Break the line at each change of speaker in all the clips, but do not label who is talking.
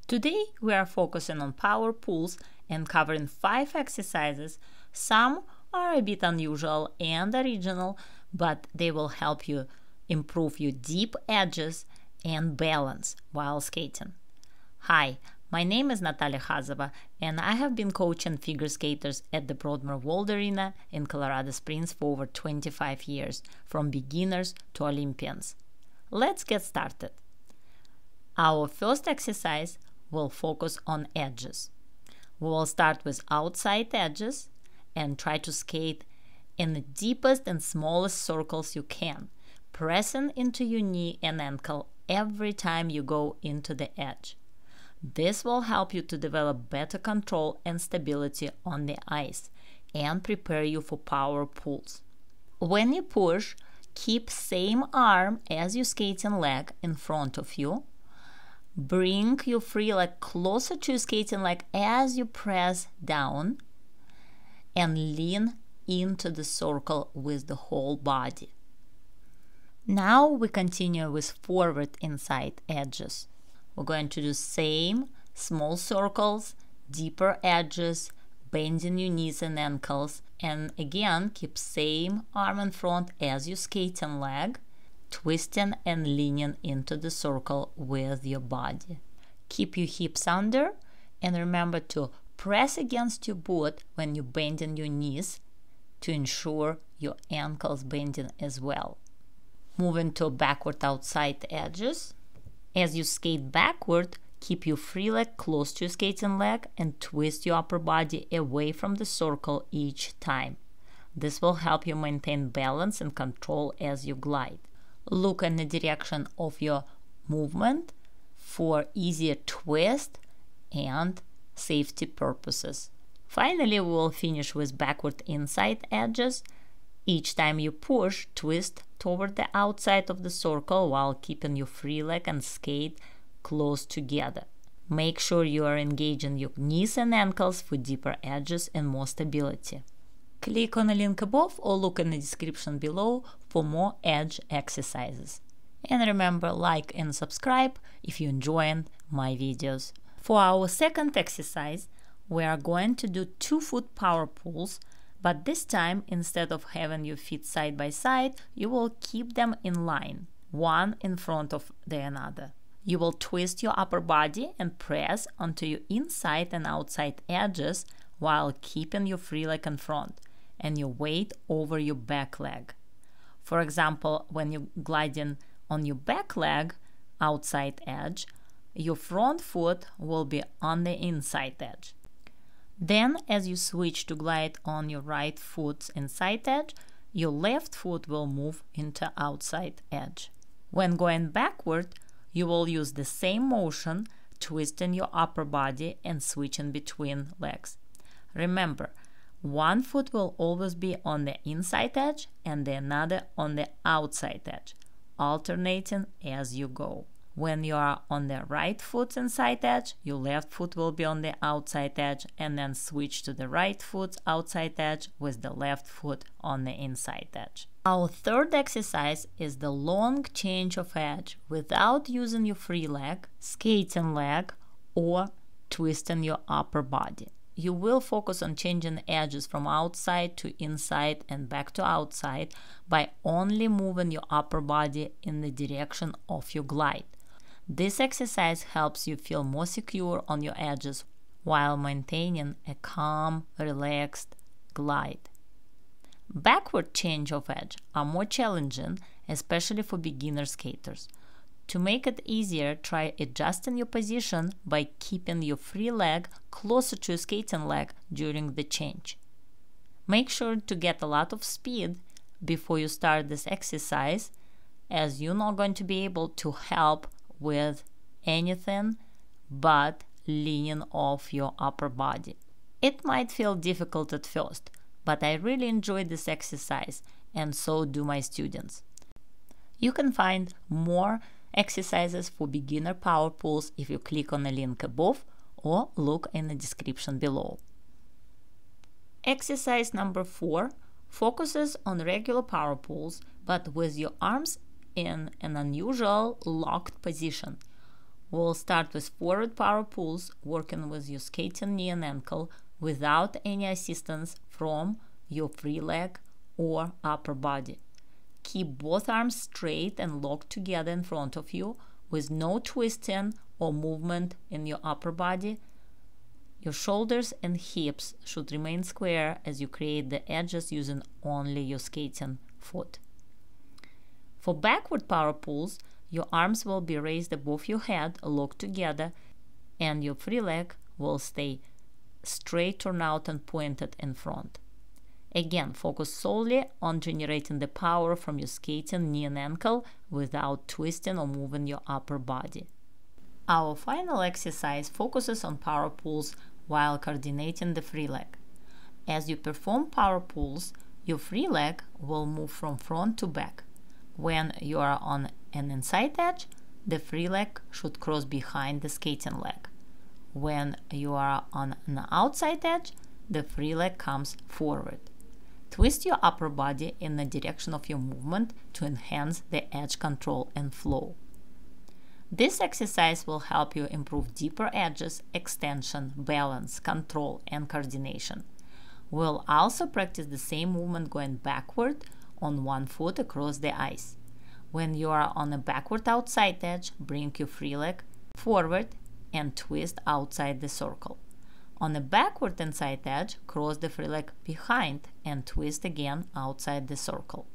Today we are focusing on power pulls and covering 5 exercises. Some are a bit unusual and original, but they will help you improve your deep edges and balance while skating. Hi, my name is Natalia Khazova, and I have been coaching figure skaters at the Broadmoor World Arena in Colorado Springs for over 25 years, from beginners to Olympians. Let's get started. Our first exercise will focus on edges. We will start with outside edges and try to skate in the deepest and smallest circles you can, pressing into your knee and ankle every time you go into the edge. This will help you to develop better control and stability on the ice and prepare you for power pulls. When you push, keep same arm as your skating leg in front of you. Bring your free leg closer to your skating leg as you press down and lean into the circle with the whole body. Now we continue with forward inside edges. We're going to do same small circles, deeper edges, bending your knees and ankles, and again keep same arm in front as your skating leg, twisting and leaning into the circle with your body. Keep your hips under and remember to press against your boot when you're bending your knees to ensure your ankles bending as well. Moving to backward outside edges. As you skate backward, keep your free leg close to your skating leg and twist your upper body away from the circle each time. This will help you maintain balance and control as you glide. Look in the direction of your movement for easier twist and safety purposes. Finally, we will finish with backward inside edges. Each time you push, twist toward the outside of the circle while keeping your free leg and skate close together. Make sure you are engaging your knees and ankles for deeper edges and more stability. Click on the link above or look in the description below for more edge exercises. And remember, like and subscribe if you're enjoying my videos. For our second exercise, we are going to do 2-foot power pulls, but this time, instead of having your feet side by side, you will keep them in line, one in front of the another. You will twist your upper body and press onto your inside and outside edges while keeping your free leg in front and your weight over your back leg. For example, when you're gliding on your back leg outside edge, your front foot will be on the inside edge. Then, as you switch to glide on your right foot's inside edge, your left foot will move into outside edge. When going backward, you will use the same motion, twisting your upper body and switching between legs. Remember, one foot will always be on the inside edge and the another on the outside edge, alternating as you go. When you are on the right foot's inside edge, your left foot will be on the outside edge, and then switch to the right foot's outside edge with the left foot on the inside edge. Our third exercise is the long change of edge without using your free leg, skating leg, or twisting your upper body. You will focus on changing edges from outside to inside and back to outside by only moving your upper body in the direction of your glide. This exercise helps you feel more secure on your edges while maintaining a calm, relaxed glide. Backward change of edge are more challenging, especially for beginner skaters. To make it easier, try adjusting your position by keeping your free leg closer to your skating leg during the change. Make sure to get a lot of speed before you start this exercise, as you're not going to be able to help with anything but leaning off your upper body. It might feel difficult at first, but I really enjoy this exercise, and so do my students. You can find more exercises for beginner power pulls if you click on the link above or look in the description below. Exercise number 4 focuses on regular power pulls, but with your arms in an unusual locked position. We'll start with forward power pulls, working with your skating knee and ankle without any assistance from your free leg or upper body. Keep both arms straight and locked together in front of you with no twisting or movement in your upper body. Your shoulders and hips should remain square as you create the edges using only your skating foot. For backward power pulls, your arms will be raised above your head, locked together, and your free leg will stay straight, turned out, and pointed in front. Again, focus solely on generating the power from your skating knee and ankle without twisting or moving your upper body. Our final exercise focuses on power pulls while coordinating the free leg. As you perform power pulls, your free leg will move from front to back. When you are on an inside edge, the free leg should cross behind the skating leg. When you are on an outside edge, the free leg comes forward. Twist your upper body in the direction of your movement to enhance the edge control and flow. This exercise will help you improve deeper edges, extension, balance, control, and coordination. We'll also practice the same movement going backward on one foot across the ice. When you are on a backward outside edge, bring your free leg forward and twist outside the circle. On a backward inside edge, cross the free leg behind and twist again outside the circle.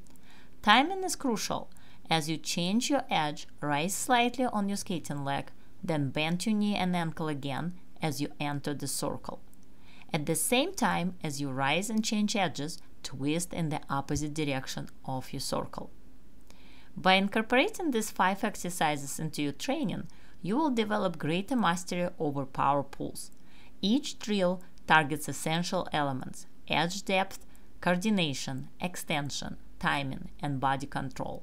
Timing is crucial. As you change your edge, rise slightly on your skating leg, then bend your knee and ankle again as you enter the circle. At the same time as you rise and change edges, twist in the opposite direction of your circle. By incorporating these 5 exercises into your training, you will develop greater mastery over power pulls. Each drill targets essential elements: edge depth, coordination, extension, timing, and body control.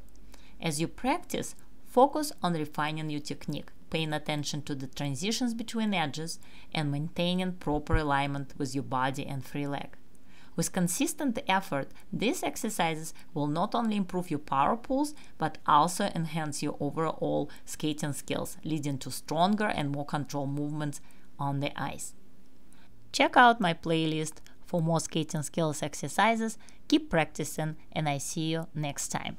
As you practice, focus on refining your technique, paying attention to the transitions between edges, and maintaining proper alignment with your body and free leg. With consistent effort, these exercises will not only improve your power pulls, but also enhance your overall skating skills, leading to stronger and more controlled movements on the ice. Check out my playlist for more skating skills exercises. Keep practicing, and I see you next time.